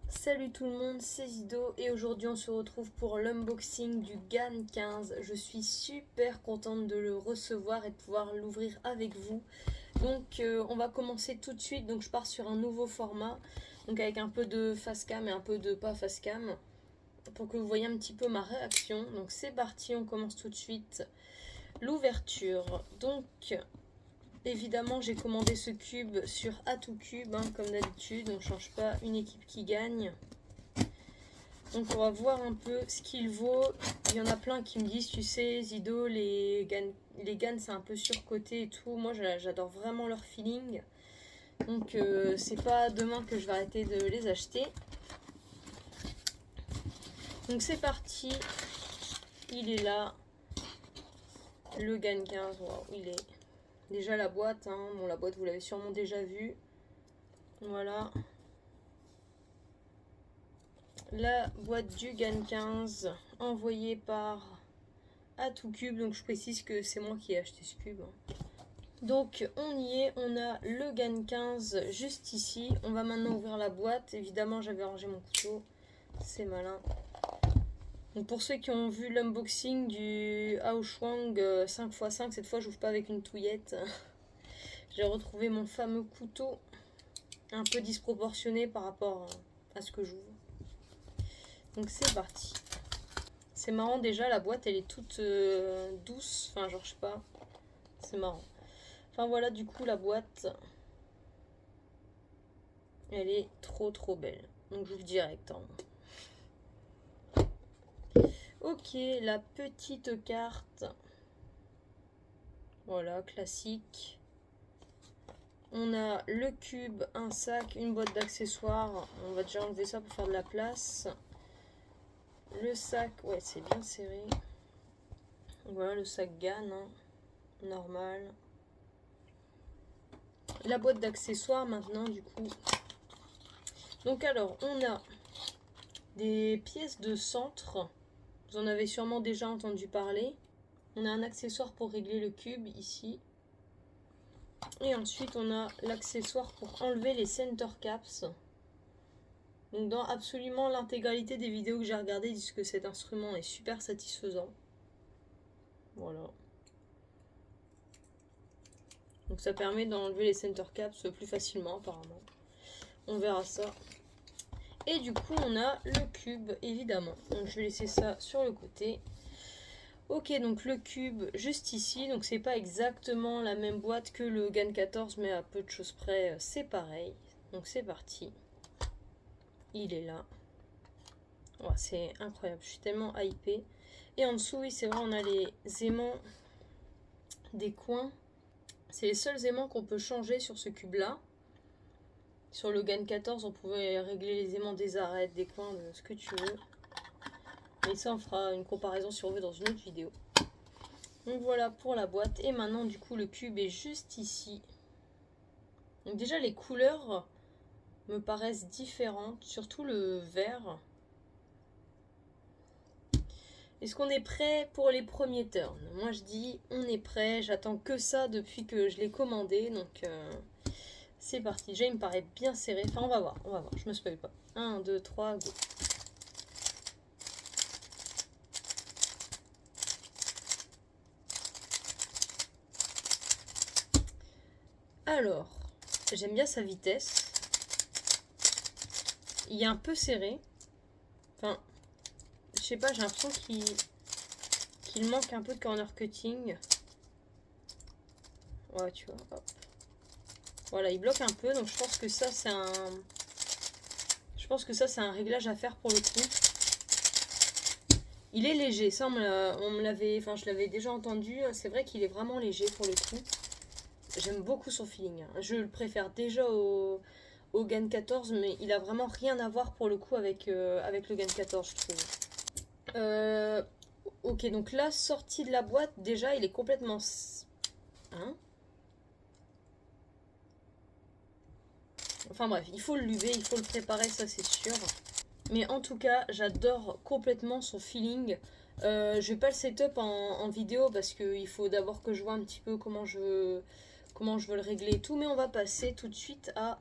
Salut tout le monde, c'est Zido et aujourd'hui on se retrouve pour l'unboxing du GAN 15. Je suis super contente de le recevoir et de pouvoir l'ouvrir avec vous. Donc on va commencer tout de suite. Donc je pars sur un nouveau format, donc avec un peu de face cam et un peu de pas face cam, pour que vous voyez un petit peu ma réaction. Donc c'est parti, on commence tout de suite l'ouverture. Donc évidemment, j'ai commandé ce cube sur A2Cube, comme d'habitude. On ne change pas une équipe qui gagne. Donc on va voir un peu ce qu'il vaut. Il y en a plein qui me disent, tu sais, Zido, les GAN c'est un peu surcoté et tout. Moi j'adore vraiment leur feeling. Donc c'est pas demain que je vais arrêter de les acheter. Donc c'est parti. Il est là. Le GAN 15. Wow, il est déjà la boîte. Bon, la boîte vous l'avez sûrement déjà vue. Voilà. La boîte du GAN 15 envoyée par A2Cube. Donc je précise que c'est moi qui ai acheté ce cube. Donc on y est, on a le GAN 15 juste ici. On va maintenant ouvrir la boîte. Évidemment j'avais rangé mon couteau, c'est malin. Donc pour ceux qui ont vu l'unboxing du Aoshwang 5x5, cette fois j'ouvre pas avec une touillette. J'ai retrouvé mon fameux couteau, un peu disproportionné par rapport à ce que j'ouvre. Donc c'est parti. C'est marrant déjà, la boîte elle est toute douce, enfin genre je sais pas, c'est marrant. Enfin voilà du coup la boîte, elle est trop belle. Donc j'ouvre direct. Ok, la petite carte. Voilà, classique. On a le cube, un sac, une boîte d'accessoires. On va déjà enlever ça pour faire de la place. Le sac, ouais, c'est bien serré. Voilà, le sac GAN, normal. La boîte d'accessoires maintenant, du coup. Donc alors, on a des pièces de centre. Vous en avez sûrement déjà entendu parler. On a un accessoire pour régler le cube ici. Et ensuite, on a l'accessoire pour enlever les center caps. Donc, dans absolument l'intégralité des vidéos que j'ai regardées, ils disent que cet instrument est super satisfaisant. Voilà. Donc, ça permet d'enlever les center caps plus facilement, apparemment. On verra ça. Et du coup, on a le cube, évidemment. Donc, je vais laisser ça sur le côté. Ok, donc le cube juste ici. Donc, c'est pas exactement la même boîte que le GAN 14, mais à peu de choses près, c'est pareil. Donc, c'est parti. Il est là. Oh, c'est incroyable, je suis tellement hypée. Et en dessous, oui, c'est vrai, on a les aimants des coins. C'est les seuls aimants qu'on peut changer sur ce cube-là. Sur le GAN 14, on pouvait régler les aimants des arêtes, des coins, de ce que tu veux. Mais ça, on fera une comparaison si on veut dans une autre vidéo. Donc voilà pour la boîte. Et maintenant, du coup, le cube est juste ici. Donc déjà, les couleurs me paraissent différentes, surtout le vert. Est-ce qu'on est prêt pour les premiers turns? Moi je dis on est prêt, j'attends que ça depuis que je l'ai commandé, donc c'est parti. Déjà il me paraît bien serré, enfin on va voir, je me spoil pas. 1, 2, 3, go. Alors, j'aime bien sa vitesse. Il est un peu serré. Enfin, je sais pas, j'ai l'impression qu'il manque un peu de corner cutting. Ouais, tu vois, hop. Voilà, il bloque un peu, donc je pense que ça c'est un... Je pense que ça c'est un réglage à faire pour le coup. Il est léger, ça on me l'avait, enfin je l'avais déjà entendu, c'est vrai qu'il est vraiment léger pour le coup. J'aime beaucoup son feeling, je le préfère déjà au GAN 14, mais il a vraiment rien à voir pour le coup avec, avec le GAN 14 je trouve. Ok, donc là, sortie de la boîte, déjà il est complètement... Hein? Enfin bref, il faut le luver, il faut le préparer, ça c'est sûr. Mais en tout cas, j'adore complètement son feeling. Je vais pas le setup en vidéo parce qu'il faut d'abord que je vois un petit peu comment je veux le régler et tout. Mais on va passer tout de suite à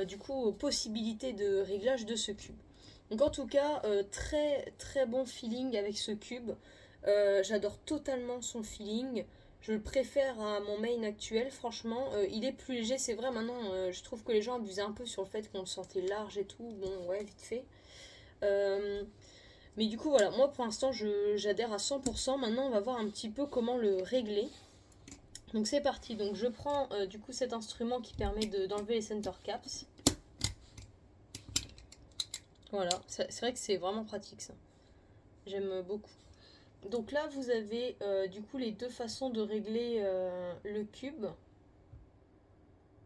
du coup aux possibilités de réglage de ce cube. Donc en tout cas, très très bon feeling avec ce cube. J'adore totalement son feeling. Je le préfère à mon main actuel, franchement. Il est plus léger, c'est vrai. Maintenant, je trouve que les gens abusaient un peu sur le fait qu'on le sentait large et tout. Bon, ouais, vite fait. Mais du coup, voilà, moi pour l'instant, j'adhère à 100%. Maintenant, on va voir un petit peu comment le régler. Donc c'est parti. Donc je prends du coup cet instrument qui permet d'enlever les center caps. Voilà, c'est vrai que c'est vraiment pratique ça. J'aime beaucoup. Donc là, vous avez du coup les deux façons de régler le cube.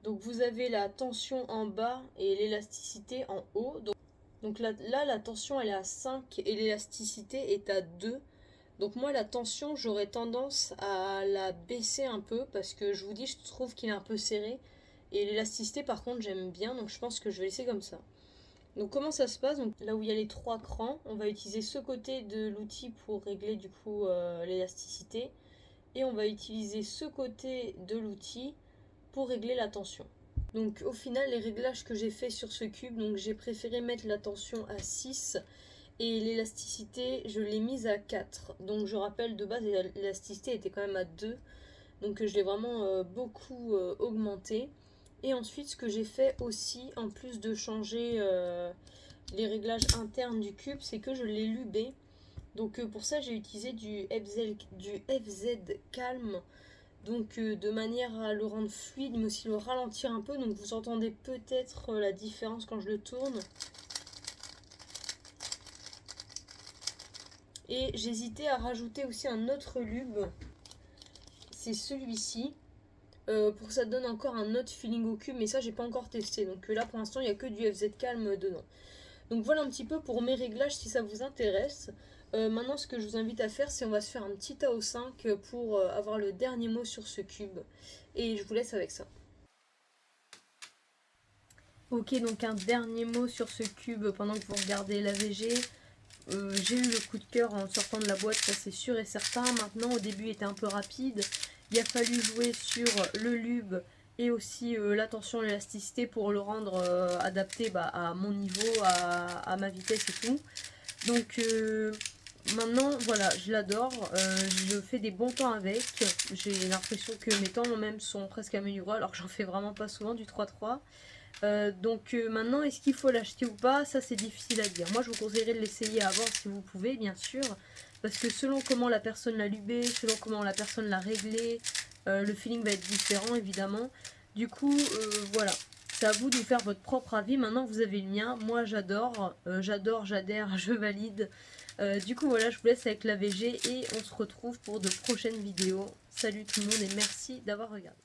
Donc vous avez la tension en bas et l'élasticité en haut. Donc là, la tension elle est à 5 et l'élasticité est à 2. Donc moi la tension j'aurais tendance à la baisser un peu parce que je vous dis je trouve qu'il est un peu serré. Et l'élasticité par contre j'aime bien donc je pense que je vais laisser comme ça. Donc comment ça se passe? Donc là où il y a les 3 crans, on va utiliser ce côté de l'outil pour régler du coup l'élasticité. Et on va utiliser ce côté de l'outil pour régler la tension. Donc au final les réglages que j'ai fait sur ce cube, donc j'ai préféré mettre la tension à 6 et l'élasticité je l'ai mise à 4. Donc je rappelle de base l'élasticité était quand même à 2. Donc je l'ai vraiment beaucoup augmenté. Et ensuite ce que j'ai fait aussi en plus de changer les réglages internes du cube, c'est que je l'ai lubé. Donc pour ça j'ai utilisé du FZ Calm. Donc de manière à le rendre fluide mais aussi le ralentir un peu. Donc vous entendez peut-être la différence quand je le tourne. Et j'hésitais à rajouter aussi un autre lube. C'est celui-ci. Pour que ça donne encore un autre feeling au cube. Mais ça j'ai pas encore testé. Donc là pour l'instant il n'y a que du FZ Calm dedans. Donc voilà un petit peu pour mes réglages si ça vous intéresse. Maintenant ce que je vous invite à faire c'est on va se faire un petit AO5 pour avoir le dernier mot sur ce cube. Et je vous laisse avec ça. Ok, donc un dernier mot sur ce cube pendant que vous regardez l'AVG. J'ai eu le coup de cœur en sortant de la boîte, ça c'est sûr et certain. Maintenant au début il était un peu rapide. Il a fallu jouer sur le lube et aussi la tension et l'élasticité pour le rendre adapté à mon niveau, à ma vitesse et tout. Donc maintenant voilà, je l'adore, je fais des bons temps avec. J'ai l'impression que mes temps même sont presque améliorés alors que j'en fais vraiment pas souvent du 3-3. Donc maintenant est-ce qu'il faut l'acheter ou pas, ça c'est difficile à dire. Moi je vous conseillerais de l'essayer avant si vous pouvez bien sûr, parce que selon comment la personne l'a lubé, selon comment la personne l'a réglé, le feeling va être différent évidemment. Du coup voilà, c'est à vous de faire votre propre avis. Maintenant vous avez le mien, moi j'adore, j'adhère, je valide. Du coup voilà, je vous laisse avec la VG et on se retrouve pour de prochaines vidéos. Salut tout le monde et merci d'avoir regardé.